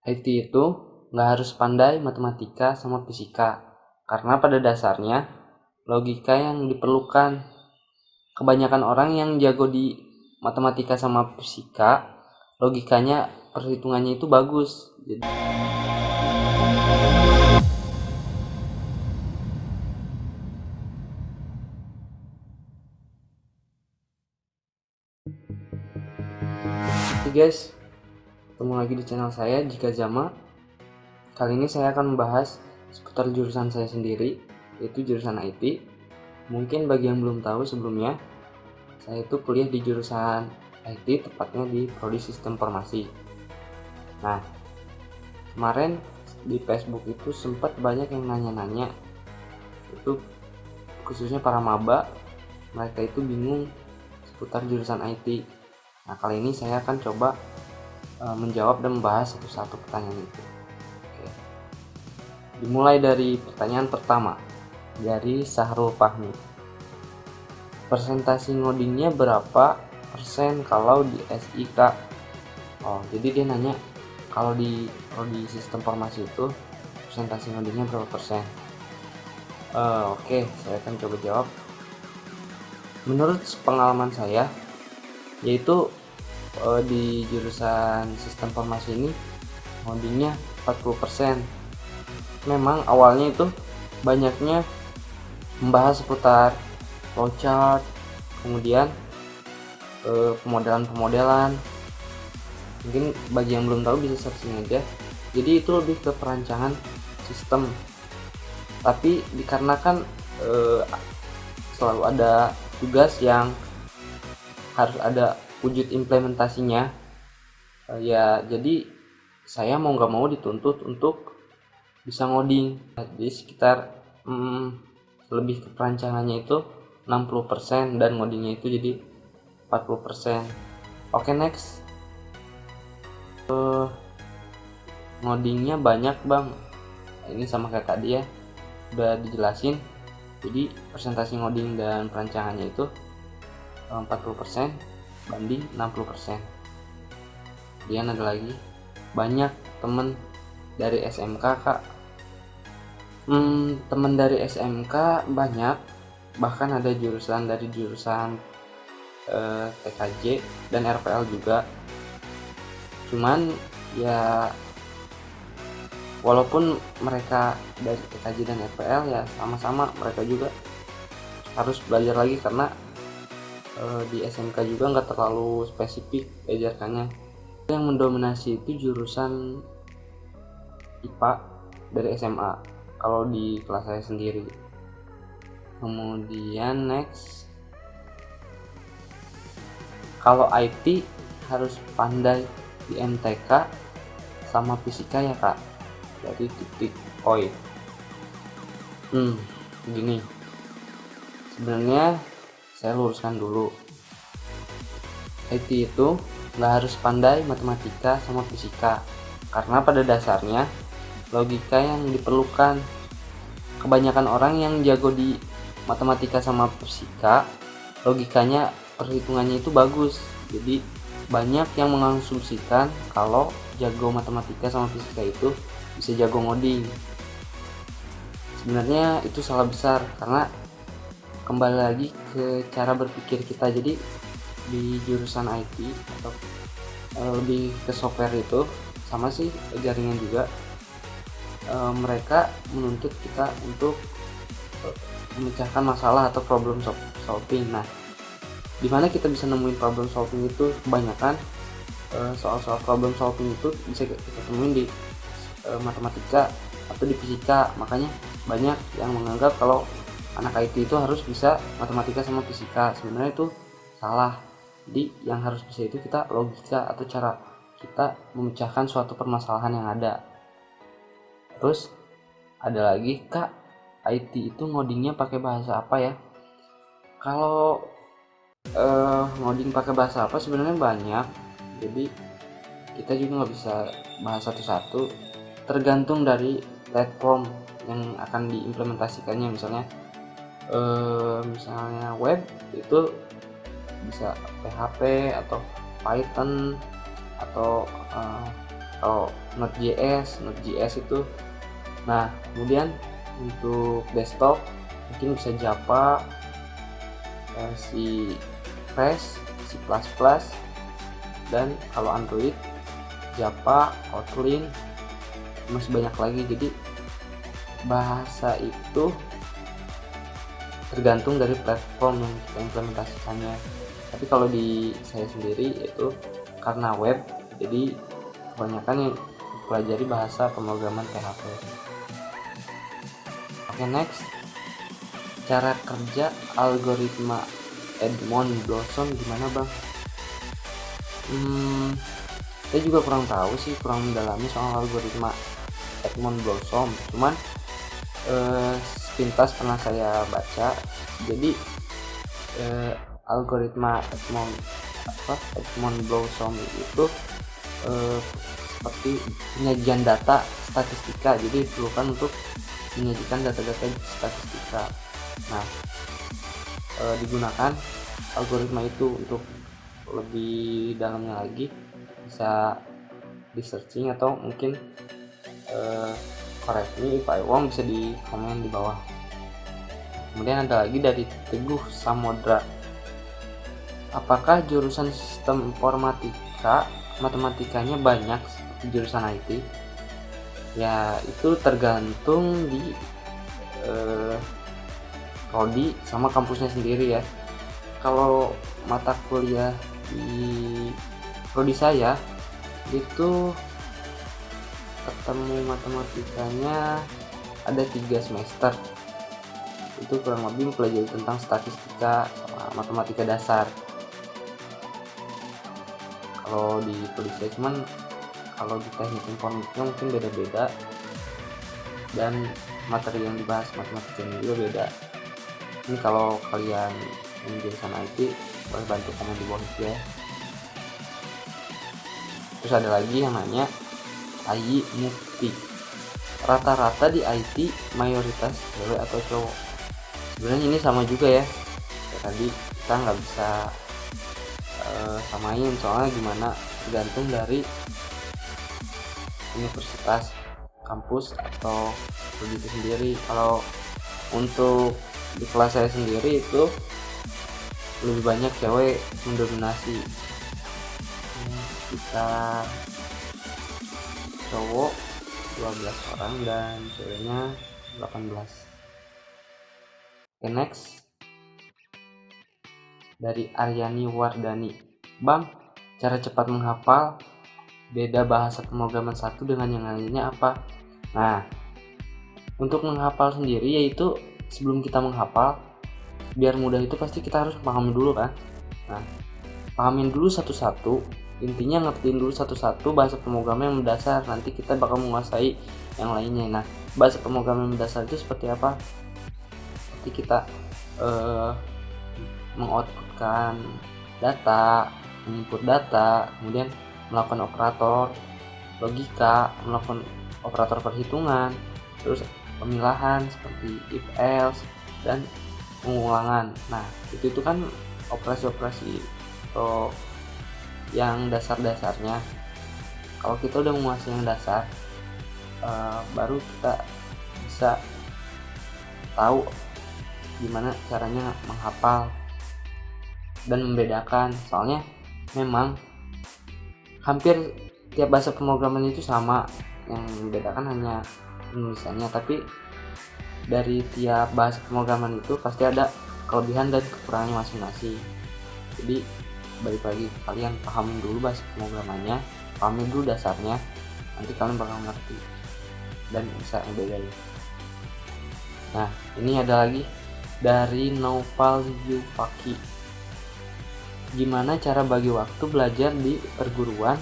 IT itu nggak harus pandai matematika sama fisika, karena pada dasarnya logika yang diperlukan. Kebanyakan orang yang jago di matematika sama fisika, logikanya, perhitungannya itu bagus. Oke guys, ketemu lagi di channel saya Jika Zama. Kali ini saya akan membahas seputar jurusan saya sendiri, yaitu jurusan IT. Mungkin bagi yang belum tahu sebelumnya, saya itu kuliah di jurusan IT, tepatnya di Prodi Sistem Informasi. Nah, kemarin di Facebook itu sempat banyak yang nanya-nanya, itu khususnya para maba, mereka itu bingung seputar jurusan IT. Nah, kali ini saya akan coba menjawab dan membahas satu-satu pertanyaan itu. Oke. Dimulai dari pertanyaan pertama dari Sahrul Fahmi. Persentase ngodingnya berapa persen kalau di SIK? Oh, jadi dia nanya kalau di prodi sistem informasi itu persentase ngodingnya berapa persen? Oke, saya akan coba jawab. Menurut pengalaman saya, yaitu di jurusan sistem informasi ini ngodingnya 40%. Memang awalnya itu banyaknya membahas seputar flowchart, kemudian pemodelan. Mungkin bagi yang belum tahu bisa searching aja. Jadi itu lebih ke perancangan sistem. Tapi dikarenakan selalu ada tugas yang harus ada wujud implementasinya, ya jadi saya mau nggak mau dituntut untuk bisa ngoding. Jadi sekitar lebih ke perancangannya itu 60% dan ngodingnya itu jadi 40%. Oke, next. Ngodingnya banyak bang, ini sama kayak tadi ya, udah dijelasin. Jadi persentase ngoding dan perancangannya itu 40% banding 60%. Kemudian ada lagi, banyak temen dari SMK kak. Temen dari SMK banyak, bahkan ada jurusan dari jurusan TKJ dan RPL juga. Cuman ya walaupun mereka dari TKJ dan RPL, ya sama-sama mereka juga harus belajar lagi karena di SMK juga nggak terlalu spesifik ajarkannya. Yang mendominasi itu jurusan IPA dari SMA kalau di kelas saya sendiri. Kemudian next, kalau IT harus pandai di MTK sama fisika ya kak, dari titik oi. Begini, sebenarnya saya luruskan dulu, IT itu nggak harus pandai matematika sama fisika, karena pada dasarnya logika yang diperlukan. Kebanyakan orang yang jago di matematika sama fisika, logikanya, perhitungannya itu bagus. Jadi banyak yang mengasumsikan kalau jago matematika sama fisika itu bisa jago ngoding. Sebenarnya itu salah besar, karena kembali lagi ke cara berpikir kita. Jadi di jurusan IT atau lebih ke software itu sama sih jaringan juga, mereka menuntut kita untuk memecahkan masalah atau problem solving. Nah, dimana kita bisa nemuin problem solving itu kebanyakan soal-soal problem solving itu bisa kita temuin di matematika atau di fisika. Makanya banyak yang menganggap kalau anak IT itu harus bisa matematika sama fisika. Sebenarnya itu salah. Jadi yang harus bisa itu kita logika atau cara kita memecahkan suatu permasalahan yang ada. Terus ada lagi, kak, IT itu ngodingnya pakai bahasa apa ya? Kalau ngoding pakai bahasa apa sebenarnya banyak. Jadi kita juga nggak bisa bahas satu-satu, tergantung dari platform yang akan diimplementasikannya. Misalnya web itu bisa PHP atau Python atau Kalau Node.js itu. Nah, kemudian untuk desktop mungkin bisa Java, C Bash, C++, dan kalau Android Java, Kotlin, masih banyak lagi. Jadi bahasa itu tergantung dari platform yang kita implementasikannya. Tapi kalau di saya sendiri itu karena web, jadi kebanyakan yang pelajari bahasa pemrograman PHP. Oke, next, cara kerja algoritma Edmond Blossom gimana bang? Saya juga kurang tahu sih, kurang mendalami soal algoritma Edmond Blossom. Cuman sepintas pernah saya baca. Jadi algoritma Edmond Blossom itu seperti penyajian data statistika. Jadi diperlukan untuk menyajikan data-data statistika. Nah, digunakan algoritma itu untuk lebih dalamnya lagi bisa di searching atau mungkin correct me if I wrong, bisa di komen di bawah. Kemudian ada lagi dari Teguh Samodra, apakah jurusan sistem informatika matematikanya banyak seperti jurusan IT? Ya, itu tergantung di prodi sama kampusnya sendiri ya. Kalau mata kuliah di prodi saya itu ketemu matematikanya ada 3 semester. Itu kurang lebih mempelajari tentang statistika sama matematika dasar. Kalau di prodi saya, cuman kalau di teknik informatika mungkin beda-beda, dan materi yang dibahas matematikanya juga beda. Ini kalau kalian yang jurusan IT boleh bantu komen di bawah ya. Terus ada lagi yang nanya Ayi Mukti, rata-rata di IT mayoritas cewek atau cowok? Sebenarnya ini sama juga ya, tadi kita nggak bisa samain, soalnya gimana tergantung dari universitas, kampus, atau begitu sendiri. Kalau untuk di kelas saya sendiri itu lebih banyak cewek mendominasi, kita cowok 12 orang dan ceweknya 18. Next, dari Aryani Wardani, bang, cara cepat menghafal beda bahasa pemrograman satu dengan yang lainnya apa? Nah, untuk menghafal sendiri yaitu sebelum kita menghafal, biar mudah itu pasti kita harus pahami dulu kan. Nah, pahamin dulu satu-satu, intinya ngertiin dulu satu-satu bahasa pemrograman yang mendasar, nanti kita bakal menguasai yang lainnya. Nah, bahasa pemrograman yang mendasar itu seperti apa? Seperti kita mengoutputkan data, menginput data, kemudian melakukan operator logika, melakukan operator perhitungan, terus pemilahan seperti if else dan pengulangan. Nah, itu kan operasi-operasi atau yang dasar-dasarnya. Kalau kita udah menguasai yang dasar, baru kita bisa tahu gimana caranya menghafal dan membedakan. Soalnya memang hampir tiap bahasa pemrograman itu sama, yang membedakan hanya penulisannya, tapi dari tiap bahasa pemrograman itu pasti ada kelebihan dan kekurangannya masing-masing. Jadi balik lagi, kalian pahamin dulu bahasa pemrogramannya, pahamin dulu dasarnya, nanti kalian bakal ngerti dan bisa ngebedain. Nah, ini ada lagi dari Naufal Yufaki, gimana cara bagi waktu belajar di perguruan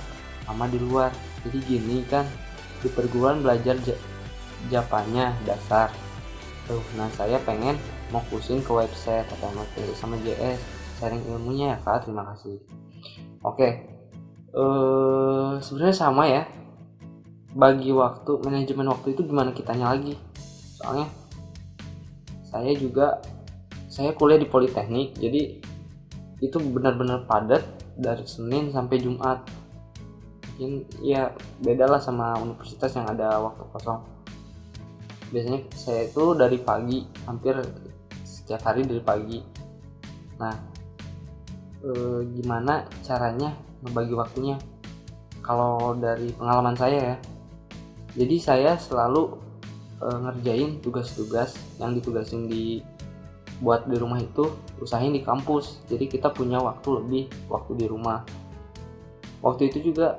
sama di luar? Jadi gini kan, di perguruan belajar Japanya dasar tuh. Nah, saya pengen fokusin ke website HTML sama JS, sharing ilmunya ya kak, terima kasih. Oke, sebenarnya sama ya, bagi waktu, manajemen waktu itu gimana kitanya lagi. Soalnya saya kuliah di Politeknik, jadi itu benar-benar padat dari Senin sampai Jumat. mungkin ya beda lah sama universitas yang ada waktu kosong. Biasanya saya itu dari pagi, hampir setiap hari dari pagi. Nah, gimana caranya ngebagi waktunya? Kalau dari pengalaman saya ya, jadi saya selalu ngerjain tugas-tugas yang ditugasin buat di rumah itu usahain di kampus. Jadi kita punya waktu lebih, waktu di rumah. Waktu itu juga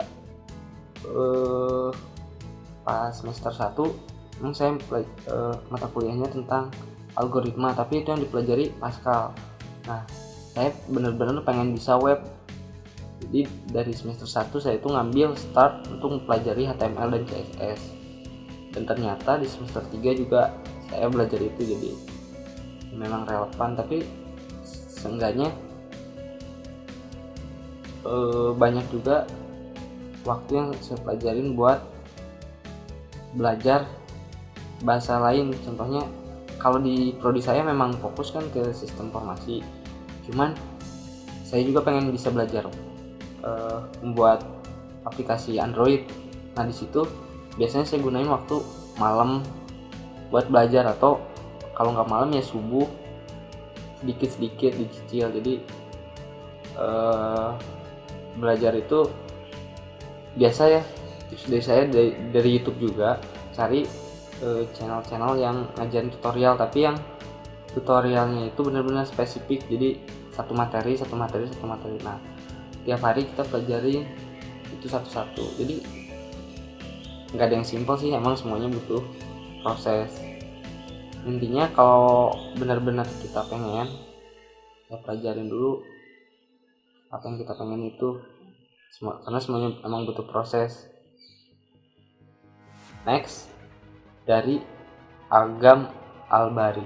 pas semester 1 memang saya mata kuliahnya tentang algoritma, tapi itu yang dipelajari Pascal. Nah, saya benar-benar pengen bisa web. Jadi dari semester 1 saya itu ngambil start untuk mempelajari HTML dan CSS. Dan ternyata di semester 3 juga saya belajar itu, jadi memang relevan, tapi seenggaknya banyak juga waktu yang saya pelajarin buat belajar bahasa lain. Contohnya kalau di prodi saya memang fokus kan ke sistem informasi, cuman saya juga pengen bisa belajar membuat aplikasi Android. Nah, di situ biasanya saya gunain waktu malam buat belajar, atau kalau nggak malam ya subuh, sedikit-sedikit dicicil. Jadi belajar itu biasa ya, tips dari saya dari YouTube juga, cari channel-channel yang ngajarin tutorial, tapi yang tutorialnya itu benar-benar spesifik. Jadi satu materi. Nah, tiap hari kita pelajari itu satu-satu. Jadi nggak ada yang simpel sih, emang semuanya butuh proses. Intinya kalau benar-benar kita pengen, ya pelajarin dulu apa yang kita pengen itu, karena semuanya emang butuh proses. Next, dari Agam Albari,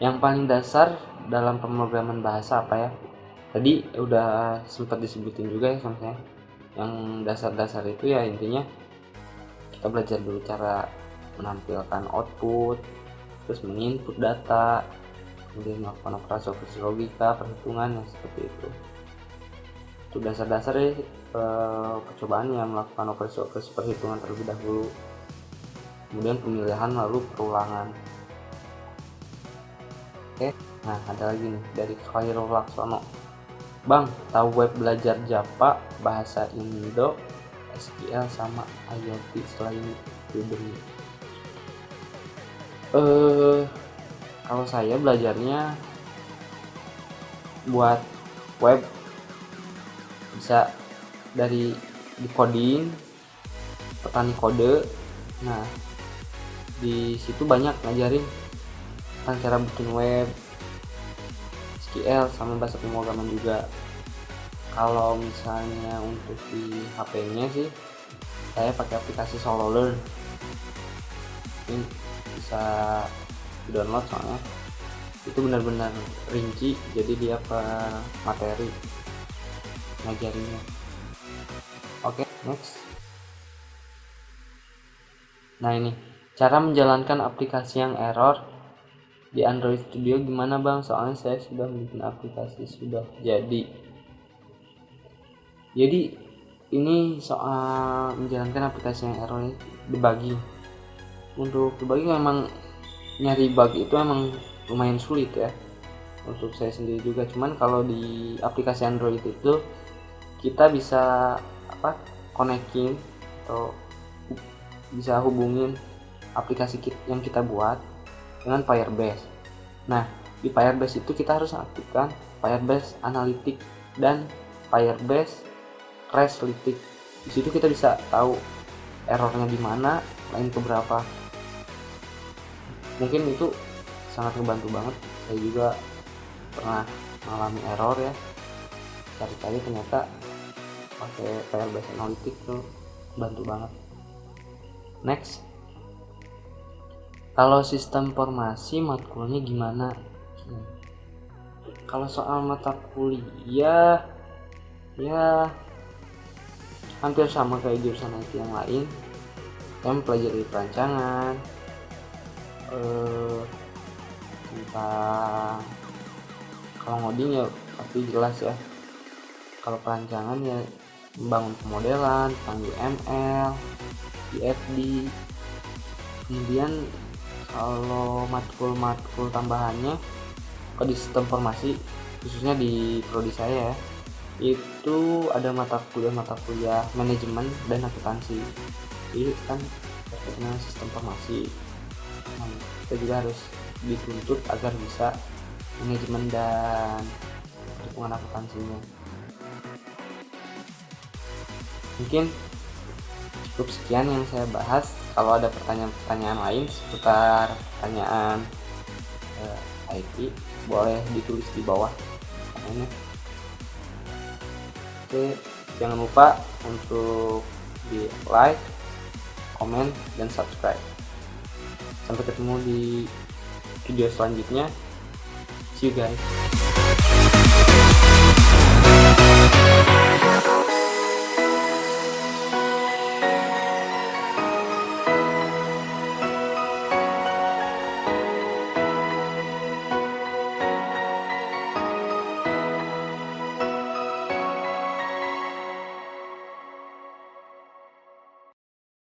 yang paling dasar dalam pemrograman bahasa apa ya? Tadi udah sempat disebutin juga ya sama saya. Yang dasar-dasar itu ya intinya kita belajar dulu cara menampilkan output, terus menginput data, kemudian melakukan operasi logika, perhitungan, yang seperti itu. Itu dasar-dasar ya percobaan yang melakukan operasi perhitungan terlebih dahulu, kemudian pemilihan, lalu perulangan. Oke, nah ada lagi nih dari Khairul Laksono. Bang, tahu web belajar Java, bahasa Indo, SQL sama IoT selain Udemy? Kalau saya belajarnya buat web bisa dari coding, petani kode. Nah, di situ banyak ngajarin tentang cara bikin web, SQL sama bahasa pemrograman juga. Kalau misalnya untuk di HP-nya sih saya pakai aplikasi Solo Learn. Ini bisa download, soalnya itu benar-benar rinci, jadi dia per materi ngajarinnya. Oke, next. Nah, ini cara menjalankan aplikasi yang error di Android Studio gimana bang? Soalnya saya sudah bikin aplikasi sudah jadi. Jadi ini soal menjalankan aplikasi yang error, debugging. Untuk debugging memang nyari bug itu emang lumayan sulit ya untuk saya sendiri juga. Cuman kalau di aplikasi Android itu kita bisa connecting atau bisa hubungin aplikasi yang kita buat dengan Firebase. Nah, di Firebase itu kita harus aktifkan Firebase Analytics dan Firebase Crashlytics. Di situ kita bisa tahu errornya di mana, lain keberapa. Mungkin itu sangat membantu banget. Saya juga pernah mengalami error ya. Cari-cari ternyata pakai Firebase Analytics tuh bantu banget. Next. Kalau sistem informasi matkulnya gimana? Kalau soal mata kuliah ya hampir sama kayak jurusan IT yang lain. Saya mempelajari perancangan, tentang kalau ngoding ya pasti jelas ya. Kalau perancangan ya membangun pemodelan tentang UML, IFD. Kemudian kalau matkul tambahannya di sistem informasi, khususnya di prodi saya ya, itu ada mata kuliah manajemen dan akuntansi. Jadi kan terkena sistem informasi, nah, kita juga harus dituntut agar bisa manajemen dan perhitungan akuntansinya. Mungkin cukup sekian yang saya bahas. Kalau ada pertanyaan-pertanyaan lain seputar pertanyaan IT, boleh ditulis di bawah komennya. Oke, jangan lupa untuk di like, komen, dan subscribe. Sampai ketemu di video selanjutnya. See you guys.